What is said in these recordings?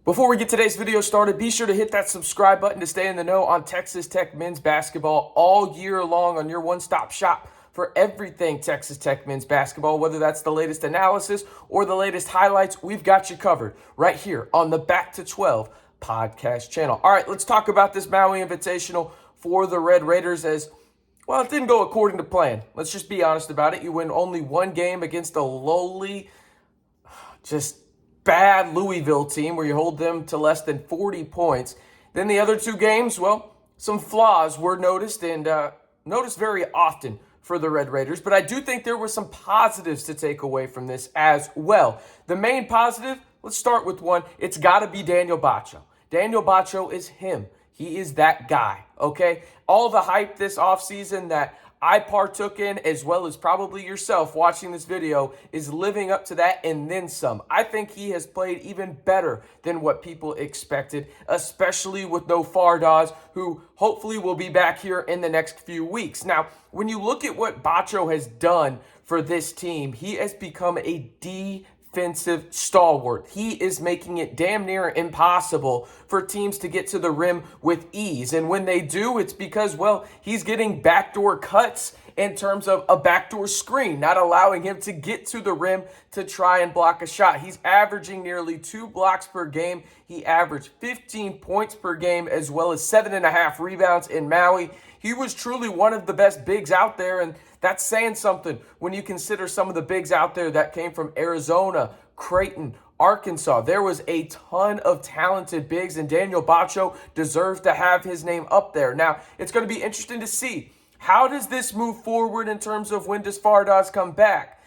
Before we get today's video started, be sure to hit that subscribe button to stay in the know on Texas Tech men's basketball all year long on your one-stop shop for everything Texas Tech men's basketball. Whether that's the latest analysis or the latest highlights, we've got you covered right here on the Back to 12 podcast channel. All right, let's talk about this Maui Invitational for the Red Raiders as, well, it didn't go according to plan. Let's just be honest about it. You win only one game against a lowly, just bad Louisville team where you hold them to less than 40 points. Then the other two games, well, some flaws were noticed and noticed very often for the Red Raiders. But I do think there were some positives to take away from this as well. The main positive, let's start with one. It's got to be Daniel Batcho. Daniel Batcho is him. He is that guy, okay? All the hype this offseason that I partook in, as well as probably yourself watching this video, is living up to that and then some. I think he has played even better than what people expected, especially with no Fardaws, who hopefully will be back here in the next few weeks. Now, when you look at what Batcho has done for this team, he has become a defensive stalwart. He is making it damn near impossible for teams to get to the rim with ease. And when they do, it's because, well, he's getting backdoor cuts in terms of a backdoor screen, not allowing him to get to the rim to try and block a shot. He's averaging nearly 2 blocks per game. He averaged 15 points per game, as well as 7.5 rebounds in Maui. He was truly one of the best bigs out there, and that's saying something when you consider some of the bigs out there that came from Arizona, Creighton, Arkansas. There was a ton of talented bigs, and Daniel Batcho deserves to have his name up there. Now, it's going to be interesting to see, how does this move forward in terms of when does Fardaws come back?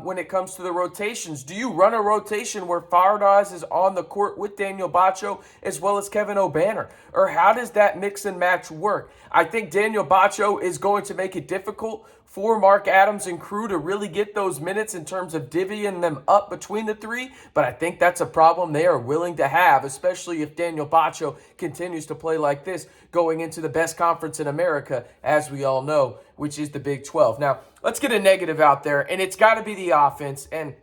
When it comes to the rotations, do you run a rotation where Fardaws is on the court with Daniel Batcho as well as Kevin Obanor? Or how does that mix and match work? I think Daniel Batcho is going to make it difficult for Mark Adams and crew to really get those minutes in terms of divvying them up between the three, but I think that's a problem they are willing to have, especially if Daniel Batcho continues to play like this going into the best conference in America, as we all know, which is the Big 12. Now, let's get a negative out there, and it's got to be the offense. And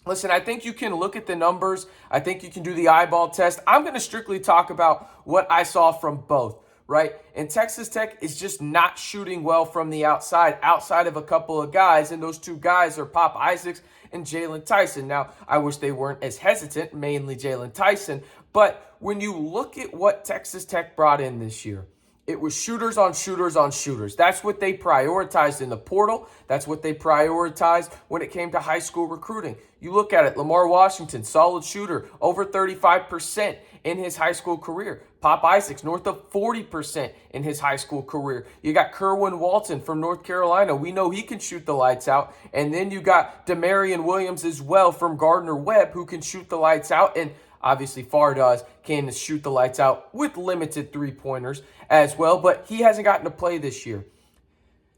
listen, I think you can look at the numbers. I think you can do the eyeball test. I'm going to strictly talk about what I saw from both, right? And Texas Tech is just not shooting well from the outside of a couple of guys, and those two guys are Pop Isaacs and Jaylon Tyson. Now, I wish they weren't as hesitant, mainly Jaylon Tyson, but when you look at what Texas Tech brought in this year, it was shooters on shooters on shooters. That's what they prioritized in the portal. That's what they prioritized when it came to high school recruiting. You look at it, Lamar Washington, solid shooter, over 35% in his high school career. Pop Isaacs, north of 40% in his high school career. You got Kerwin Walton from North Carolina. We know he can shoot the lights out. And then you got Demarion Williams as well from Gardner-Webb, who can shoot the lights out. And obviously, Fardaws can shoot the lights out with limited three-pointers as well, but he hasn't gotten to play this year.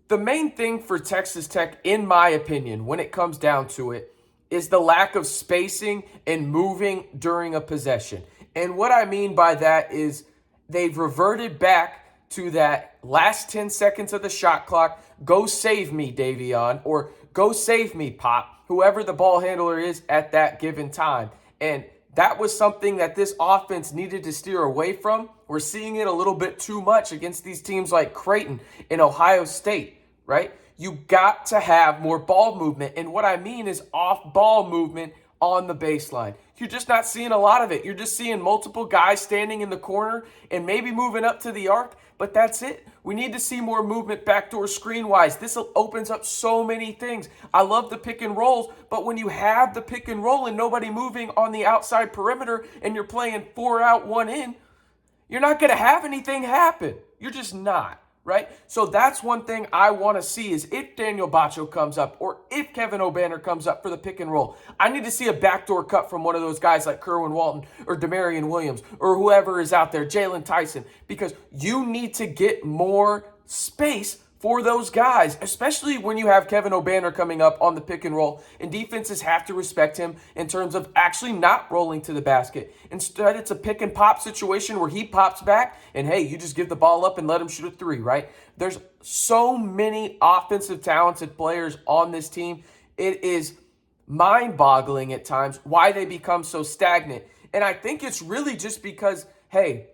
The main thing for Texas Tech, in my opinion, when it comes down to it, is the lack of spacing and moving during a possession. And what I mean by that is they've reverted back to that last 10 seconds of the shot clock, go save me, Davion, or go save me, Pop, whoever the ball handler is at that given time. And that was something that this offense needed to steer away from. We're seeing it a little bit too much against these teams like Creighton and Ohio State, right? You got to have more ball movement. And what I mean is off-ball movement on the baseline. You're just not seeing a lot of it. You're just seeing multiple guys standing in the corner and maybe moving up to the arc, but that's it. We need to see more movement backdoor screen-wise. This opens up so many things. I love the pick and rolls, but when you have the pick and roll and nobody moving on the outside perimeter and you're playing 4 out, 1 in, you're not going to have anything happen. You're just not. Right? So that's one thing I want to see is if Daniel Batcho comes up or if Kevin Obanor comes up for the pick and roll, I need to see a backdoor cut from one of those guys like Kerwin Walton or Demarion Williams or whoever is out there, Jaylon Tyson, because you need to get more space for those guys, especially when you have Kevin Obanor coming up on the pick and roll, and defenses have to respect him in terms of actually not rolling to the basket. Instead, it's a pick and pop situation where he pops back, and hey, you just give the ball up and let him shoot a three, right? There's so many offensive talented players on this team. It is mind-boggling at times why they become so stagnant. And I think it's really just because, hey,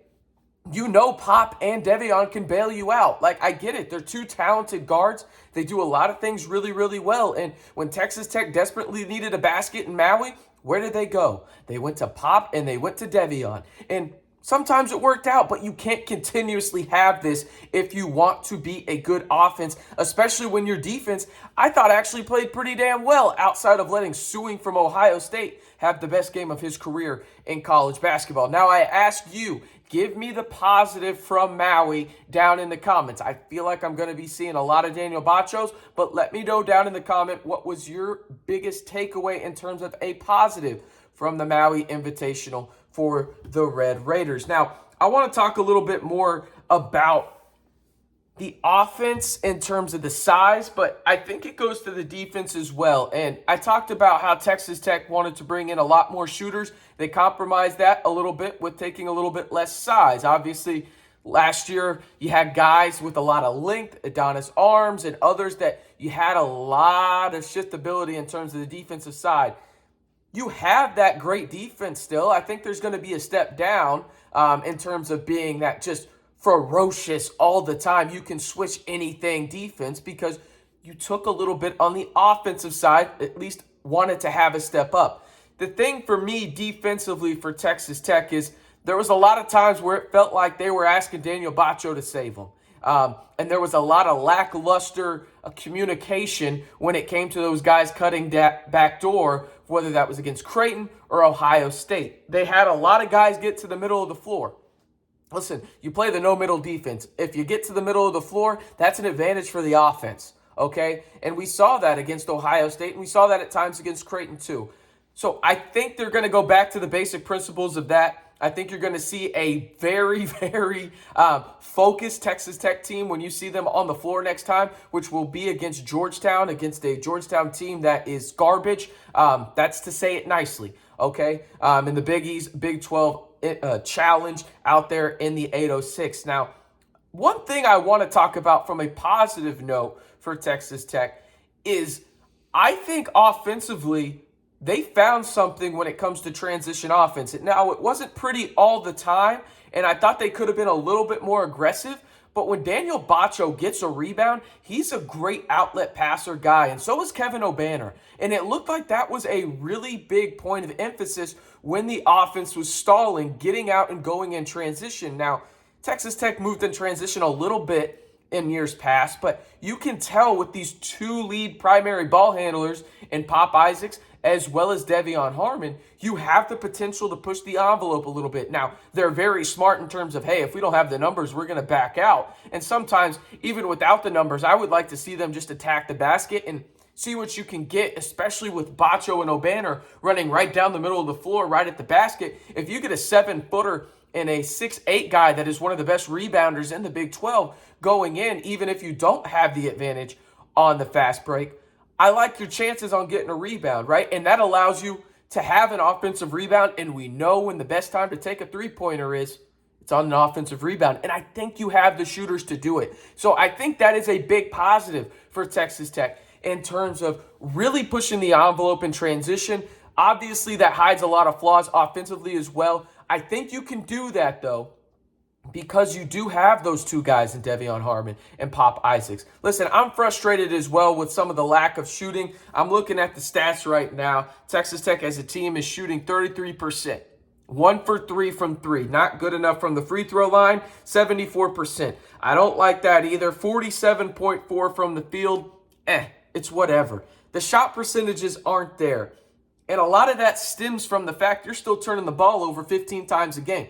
you know Pop and Devion can bail you out. Like, I get it. They're two talented guards. They do a lot of things really, really well. And when Texas Tech desperately needed a basket in Maui, where did they go? They went to Pop and they went to Devion. And sometimes it worked out, but you can't continuously have this if you want to be a good offense, especially when your defense, I thought, actually played pretty damn well outside of letting Suing from Ohio State have the best game of his career in college basketball. Now, I ask you, give me the positive from Maui down in the comments. I feel like I'm going to be seeing a lot of Daniel Batchos, but let me know down in the comment what was your biggest takeaway in terms of a positive from the Maui Invitational for the Red Raiders. Now, I want to talk a little bit more about the offense in terms of the size, but I think it goes to the defense as well. And I talked about how Texas Tech wanted to bring in a lot more shooters. They compromised that a little bit with taking a little bit less size. Obviously, last year you had guys with a lot of length, Adonis Arms and others, that you had a lot of shiftability in terms of the defensive side. You have that great defense still. I think there's going to be a step down in terms of being that just ferocious all the time. You can switch anything defense because you took a little bit on the offensive side, at least wanted to have a step up. The thing for me defensively for Texas Tech is there was a lot of times where it felt like they were asking Daniel Batcho to save them. And there was a lot of lackluster communication when it came to those guys cutting that back door, whether that was against Creighton or Ohio State. They had a lot of guys get to the middle of the floor. Listen, you play the no-middle defense. If you get to the middle of the floor, that's an advantage for the offense, okay? And we saw that against Ohio State, and we saw that at times against Creighton too. So I think they're going to go back to the basic principles of that. I think you're going to see a very, very focused Texas Tech team when you see them on the floor next time, which will be against Georgetown, against a Georgetown team that is garbage. That's to say it nicely, okay? In the Big East, Big 12 challenge out there in the 806. Now, one thing I want to talk about from a positive note for Texas Tech is I think offensively, they found something when it comes to transition offense. Now, it wasn't pretty all the time, and I thought they could have been a little bit more aggressive, but when Daniel Batcho gets a rebound, he's a great outlet passer guy, and so is Kevin O'Banner. And it looked like that was a really big point of emphasis when the offense was stalling, getting out and going in transition. Now, Texas Tech moved in transition a little bit in years past, but you can tell with these two lead primary ball handlers in Pop Isaacs as well as Devion Harmon, you have the potential to push the envelope a little bit. Now, they're very smart in terms of, hey, if we don't have the numbers, we're going to back out. And sometimes, even without the numbers, I would like to see them just attack the basket and see what you can get, especially with Batcho and O'Banner running right down the middle of the floor, right at the basket. If you get a 7-footer and a 6'8" guy that is one of the best rebounders in the Big 12 going in, even if you don't have the advantage on the fast break, I like your chances on getting a rebound, right? And that allows you to have an offensive rebound, and we know when the best time to take a three-pointer is. It's on an offensive rebound, and I think you have the shooters to do it. So I think that is a big positive for Texas Tech in terms of really pushing the envelope in transition. Obviously, that hides a lot of flaws offensively as well. I think you can do that, though, because you do have those two guys in Devion Harmon and Pop Isaacs. Listen, I'm frustrated as well with some of the lack of shooting. I'm looking at the stats right now. Texas Tech as a team is shooting 33%. 1 for 3 from 3. Not good enough from the free throw line. 74%. I don't like that either. 47.4 from the field. It's whatever. The shot percentages aren't there. And a lot of that stems from the fact you're still turning the ball over 15 times a game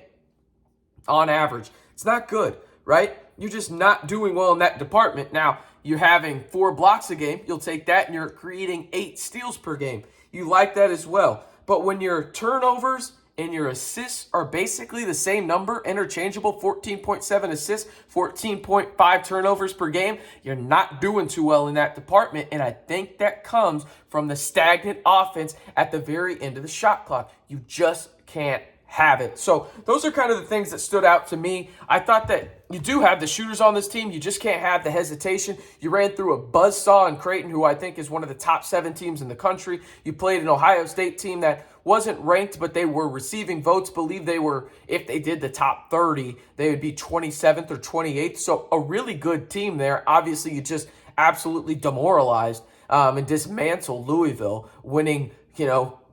on average. It's not good, right? You're just not doing well in that department. Now, you're having 4 blocks a game. You'll take that, and you're creating 8 steals per game. You like that as well. But when your turnovers and your assists are basically the same number, interchangeable, 14.7 assists, 14.5 turnovers per game, you're not doing too well in that department, and I think that comes from the stagnant offense at the very end of the shot clock. You just can't have it. So those are kind of the things that stood out to me. I thought that you do have the shooters on this team. You just can't have the hesitation. You ran through a buzzsaw in Creighton, who I think is one of the top 7 teams in the country. You played an Ohio State team that wasn't ranked, but they were receiving votes. Believe they were, if they did the top 30, they would be 27th or 28th. So a really good team there. Obviously, you just absolutely demoralized and dismantled Louisville, winning,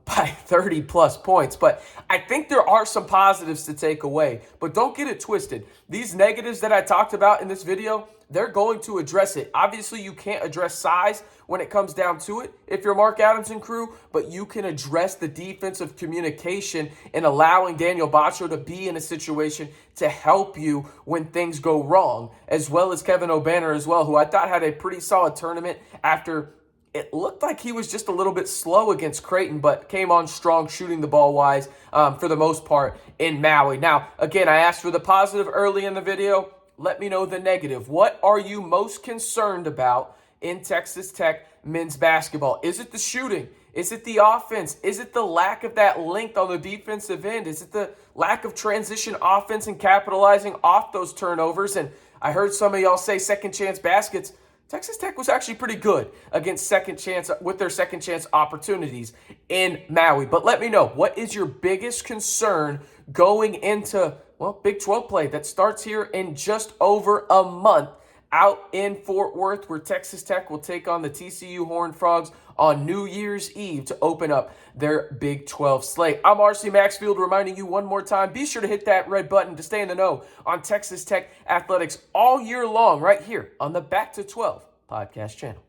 by 30 plus points. But I think there are some positives to take away, but don't get it twisted. These negatives that I talked about in this video, they're going to address it. Obviously, you can't address size when it comes down to it if you're Mark Adams and crew, but you can address the defensive communication and allowing Daniel Batcho to be in a situation to help you when things go wrong, as well as Kevin O'Banner as well, who I thought had a pretty solid tournament after it looked like he was just a little bit slow against Creighton, but came on strong shooting the ball wise for the most part in Maui. Now, again, I asked for the positive early in the video. Let me know the negative. What are you most concerned about in Texas Tech men's basketball? Is it the shooting? Is it the offense? Is it the lack of that length on the defensive end? Is it the lack of transition offense and capitalizing off those turnovers? And I heard some of y'all say second chance baskets. Texas Tech was actually pretty good against their second chance opportunities in Maui. But let me know, what is your biggest concern going into, Big 12 play that starts here in just over a month out in Fort Worth, where Texas Tech will take on the TCU Horned Frogs on New Year's Eve to open up their Big 12 slate. I'm RC Maxfield, reminding you one more time, be sure to hit that red button to stay in the know on Texas Tech athletics all year long right here on the Back to 12 podcast channel.